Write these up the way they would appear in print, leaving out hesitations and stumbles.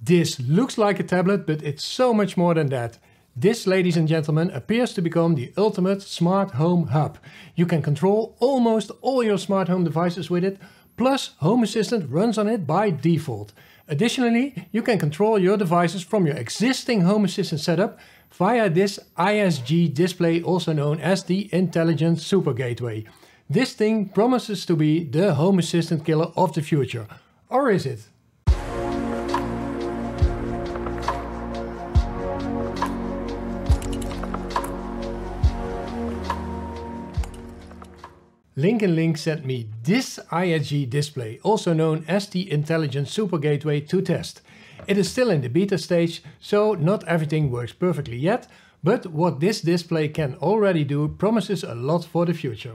This looks like a tablet, but it's so much more than that. This, ladies and gentlemen, appears to become the ultimate smart home hub. You can control almost all your smart home devices with it, plus Home Assistant runs on it by default. Additionally, you can control your devices from your existing Home Assistant setup via this iSG display, also known as the Intelligent Super Gateway. This thing promises to be the Home Assistant killer of the future. Or is it? LinknLink sent me this iSG display, also known as the Intelligent Super Gateway, to test. It is still in the beta stage, so not everything works perfectly yet, but what this display can already do promises a lot for the future.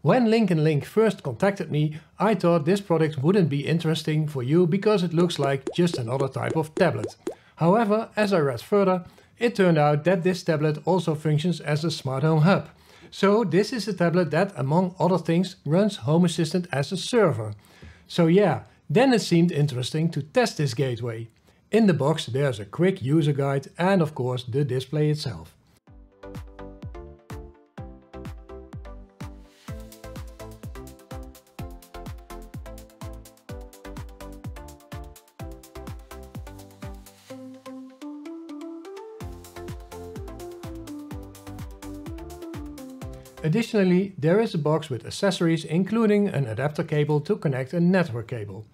When LinknLink first contacted me, I thought this product wouldn't be interesting for you because it looks like just another type of tablet. However, as I read further, it turned out that this tablet also functions as a smart home hub. So this is a tablet that, among other things, runs Home Assistant as a server. So yeah, then it seemed interesting to test this gateway. In the box there's a quick user guide and of course the display itself. Additionally, there is a box with accessories including an adapter cable to connect a network cable.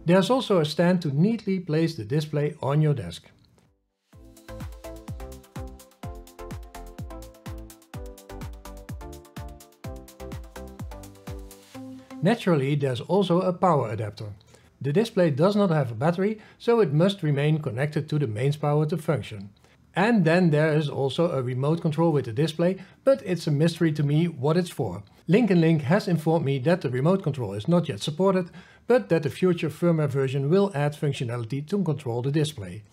There's also a stand to neatly place the display on your desk. Naturally, there's also a power adapter. The display does not have a battery, so it must remain connected to the mains power to function. And then there is also a remote control with the display, but it's a mystery to me what it's for. LinknLink has informed me that the remote control is not yet supported, but that the future firmware version will add functionality to control the display.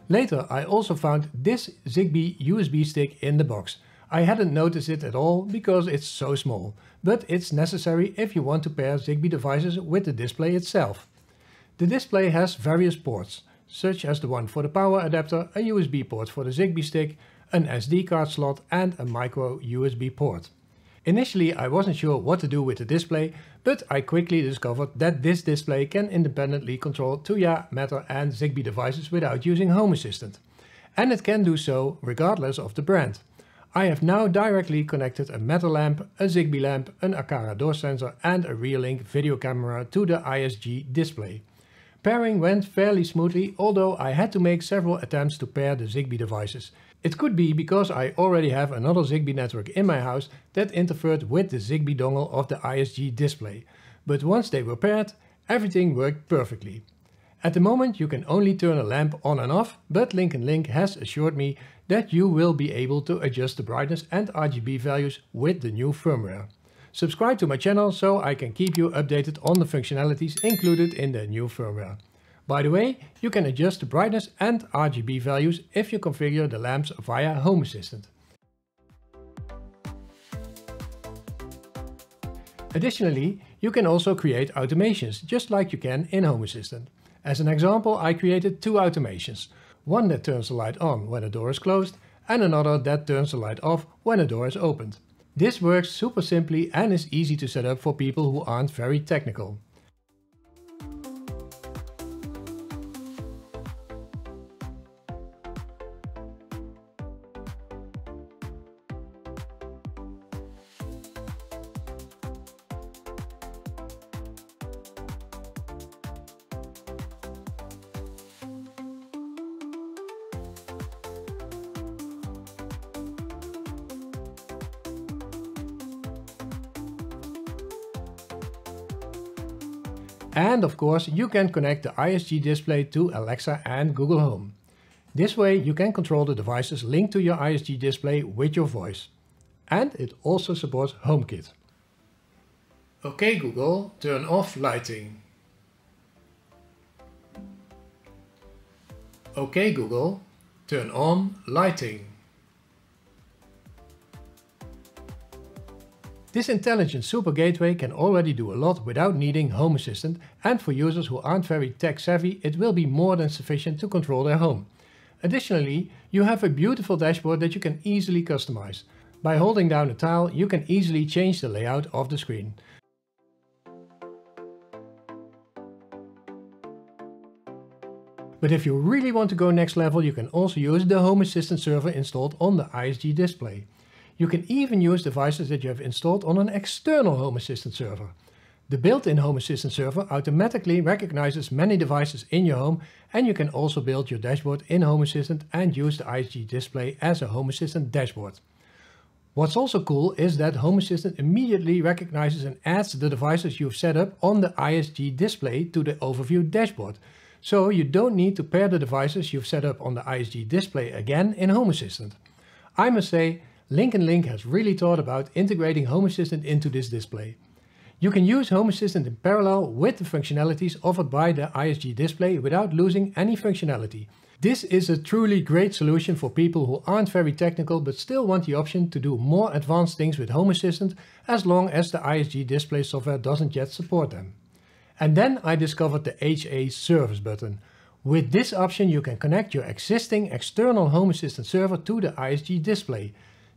Later I also found this Zigbee USB stick in the box. I hadn't noticed it at all because it's so small, but it's necessary if you want to pair Zigbee devices with the display itself. The display has various ports, such as the one for the power adapter, a USB port for the Zigbee stick, an SD card slot and a micro USB port. Initially I wasn't sure what to do with the display, but I quickly discovered that this display can independently control Tuya, Matter and Zigbee devices without using Home Assistant. And it can do so regardless of the brand. I have now directly connected a Matter lamp, a Zigbee lamp, an Aqara door sensor and a Rear-Link video camera to the iSG display. Pairing went fairly smoothly, although I had to make several attempts to pair the Zigbee devices. It could be because I already have another Zigbee network in my house that interfered with the Zigbee dongle of the iSG display. But once they were paired, everything worked perfectly. At the moment you can only turn a lamp on and off, but LinknLink has assured me that you will be able to adjust the brightness and RGB values with the new firmware. Subscribe to my channel so I can keep you updated on the functionalities included in the new firmware. By the way, you can adjust the brightness and RGB values if you configure the lamps via Home Assistant. Additionally, you can also create automations just like you can in Home Assistant. As an example, I created two automations. One that turns the light on when a door is closed and another that turns the light off when a door is opened. This works super simply and is easy to set up for people who aren't very technical. And of course you can connect the iSG display to Alexa and Google Home. This way you can control the devices linked to your iSG display with your voice. And it also supports HomeKit. Okay Google, turn off lighting. Okay Google, turn on lighting. This intelligent super gateway can already do a lot without needing Home Assistant, and for users who aren't very tech savvy, it will be more than sufficient to control their home. Additionally, you have a beautiful dashboard that you can easily customize. By holding down a tile, you can easily change the layout of the screen. But if you really want to go next level, you can also use the Home Assistant server installed on the iSG display. You can even use devices that you have installed on an external Home Assistant server. The built-in Home Assistant server automatically recognizes many devices in your home, and you can also build your dashboard in Home Assistant and use the iSG display as a Home Assistant dashboard. What's also cool is that Home Assistant immediately recognizes and adds the devices you've set up on the iSG display to the overview dashboard. So you don't need to pair the devices you've set up on the iSG display again in Home Assistant. I must say, LinknLink has really thought about integrating Home Assistant into this display. You can use Home Assistant in parallel with the functionalities offered by the iSG display without losing any functionality. This is a truly great solution for people who aren't very technical but still want the option to do more advanced things with Home Assistant, as long as the iSG display software doesn't yet support them. And then I discovered the HA Service button. With this option you can connect your existing external Home Assistant server to the iSG display.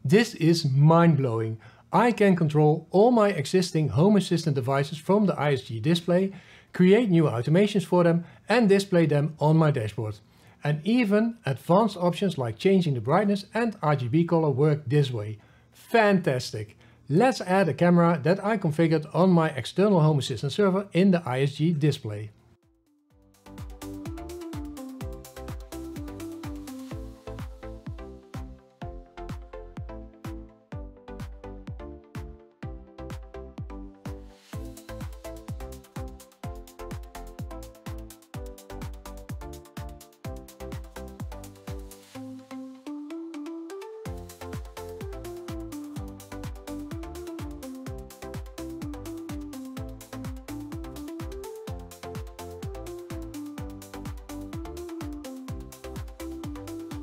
This is mind-blowing. I can control all my existing Home Assistant devices from the iSG display, create new automations for them and display them on my dashboard. And even advanced options like changing the brightness and RGB color work this way. Fantastic! Let's add a camera that I configured on my external Home Assistant server in the iSG display.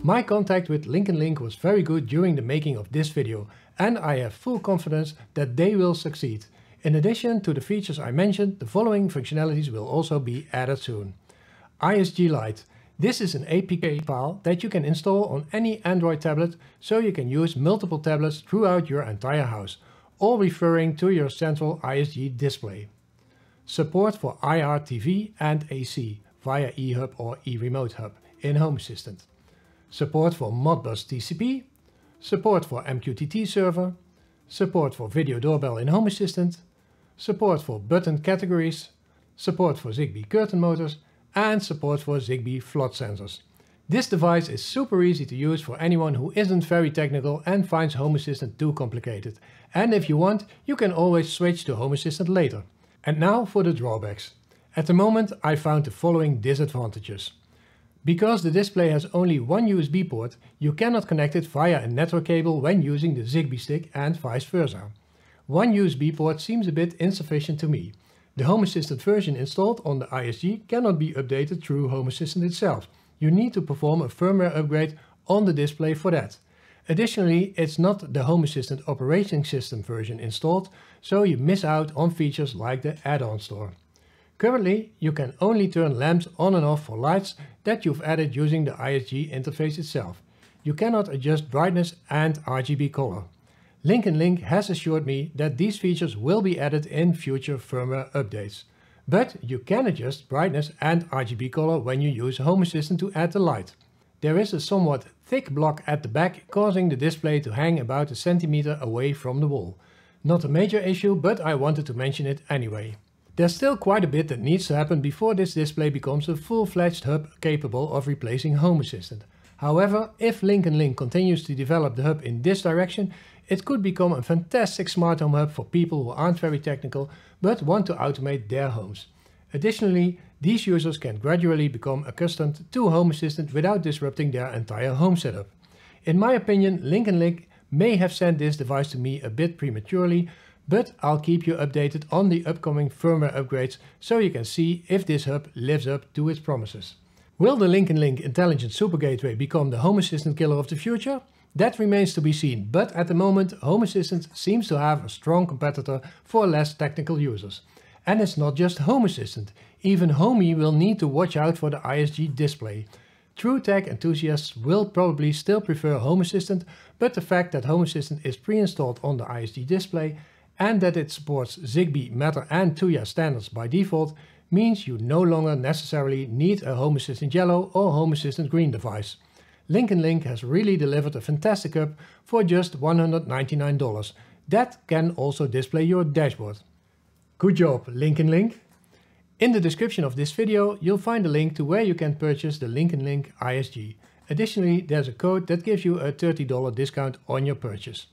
My contact with LinknLink was very good during the making of this video, and I have full confidence that they will succeed. In addition to the features I mentioned, the following functionalities will also be added soon. iSG Lite. This is an APK file that you can install on any Android tablet, so you can use multiple tablets throughout your entire house, all referring to your central iSG display. Support for IR TV and AC via eHub or eRemote Hub in Home Assistant. Support for Modbus TCP, support for MQTT server, support for video doorbell in Home Assistant, support for button categories, support for Zigbee curtain motors, and support for Zigbee flood sensors. This device is super easy to use for anyone who isn't very technical and finds Home Assistant too complicated. And if you want, you can always switch to Home Assistant later. And now for the drawbacks. At the moment I found the following disadvantages. Because the display has only one USB port, you cannot connect it via a network cable when using the Zigbee stick and vice versa. One USB port seems a bit insufficient to me. The Home Assistant version installed on the iSG cannot be updated through Home Assistant itself. You need to perform a firmware upgrade on the display for that. Additionally, it's not the Home Assistant operating system version installed, so you miss out on features like the add-on store. Currently, you can only turn lamps on and off for lights that you've added using the iSG interface itself. You cannot adjust brightness and RGB color. LinknLink has assured me that these features will be added in future firmware updates. But you can adjust brightness and RGB color when you use Home Assistant to add the light. There is a somewhat thick block at the back, causing the display to hang about a centimeter away from the wall. Not a major issue, but I wanted to mention it anyway. There's still quite a bit that needs to happen before this display becomes a full-fledged hub capable of replacing Home Assistant. However, if LinknLink continues to develop the hub in this direction, it could become a fantastic smart home hub for people who aren't very technical but want to automate their homes. Additionally, these users can gradually become accustomed to Home Assistant without disrupting their entire home setup. In my opinion, LinknLink may have sent this device to me a bit prematurely, but I'll keep you updated on the upcoming firmware upgrades so you can see if this hub lives up to its promises. Will the LinknLink Intelligent Super Gateway become the Home Assistant killer of the future? That remains to be seen, but at the moment Home Assistant seems to have a strong competitor for less technical users. And it's not just Home Assistant, even Homey will need to watch out for the iSG display. True tech enthusiasts will probably still prefer Home Assistant, but the fact that Home Assistant is pre-installed on the iSG display and that it supports Zigbee, Matter and Tuya standards by default means you no longer necessarily need a Home Assistant Yellow or Home Assistant Green device. LinknLink has really delivered a fantastic app for just $199. That can also display your dashboard. Good job, LinknLink! In the description of this video, you'll find a link to where you can purchase the LinknLink iSG. Additionally, there's a code that gives you a $30 discount on your purchase.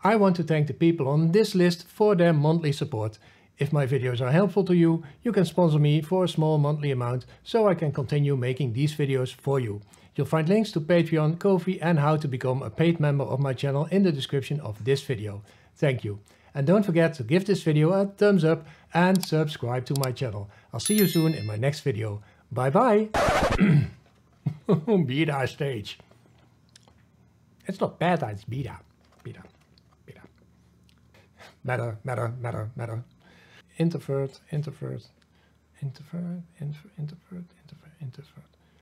I want to thank the people on this list for their monthly support. If my videos are helpful to you, you can sponsor me for a small monthly amount so I can continue making these videos for you. You'll find links to Patreon, Ko-fi and how to become a paid member of my channel in the description of this video. Thank you. And don't forget to give this video a thumbs up and subscribe to my channel. I'll see you soon in my next video. Bye bye! Beta stage. It's not beta, it's beta. Beta. Beta. Matter. Introvert.